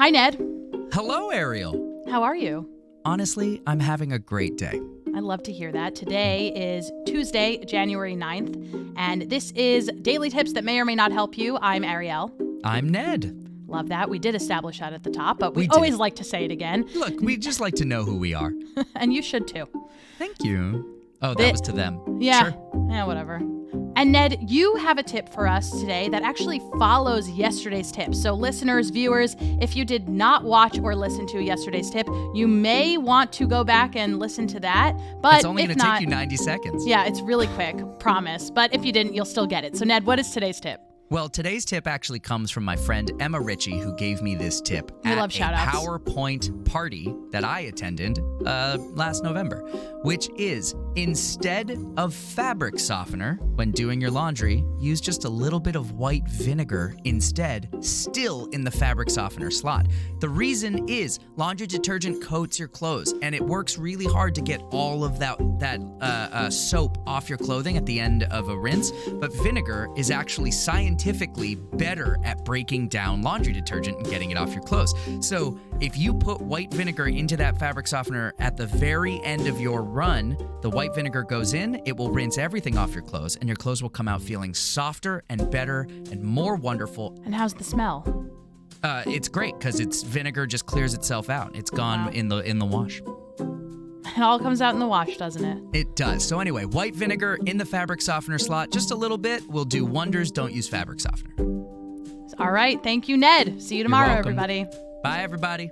Hi, Ned. Hello, Ariel. How are you? Honestly, I'm having a great day. I love to hear that. Today is Tuesday, January 9th, and this is Daily Tips that may or may not help you. I'm Ariel. I'm Ned. Love that. We did establish that at the top, but we We always did. like to say it again. Look, we just like to know who we are. And you should too. Thank you. Oh, that was to them. Yeah. Sure. Yeah, whatever. And Ned, you have a tip for us today that actually follows yesterday's tip. So listeners, viewers, if you did not watch or listen to yesterday's tip, you may want to go back and listen to that. But It's only if going to not, take you 90 seconds. Yeah, it's really quick, promise. But if you didn't, you'll still get it. So Ned, what is today's tip? Well, today's tip actually comes from my friend Emma Ritchie, who gave me this tip We at love a shout-outs. PowerPoint party that I attended last November, which is instead of fabric softener when doing your laundry, use just a little bit of white vinegar instead, still in the fabric softener slot. The reason is laundry detergent coats your clothes, and it works really hard to get all of that soap off your clothing at the end of a rinse, but vinegar is actually scientifically better at breaking down laundry detergent and getting it off your clothes. So if you put white vinegar into that fabric softener at the very end of your run, the white vinegar goes in, it will rinse everything off your clothes, and your clothes will come out feeling softer and better and more wonderful. And how's the smell? It's great because it's vinegar just clears itself out. It's gone Wow. in the wash. It all comes out in the wash, doesn't it? It does. So anyway, white vinegar in the fabric softener slot, just a little bit, will do wonders. Don't use fabric softener. All right. Thank you, Ned. See you tomorrow, welcome. everybody. Bye, everybody.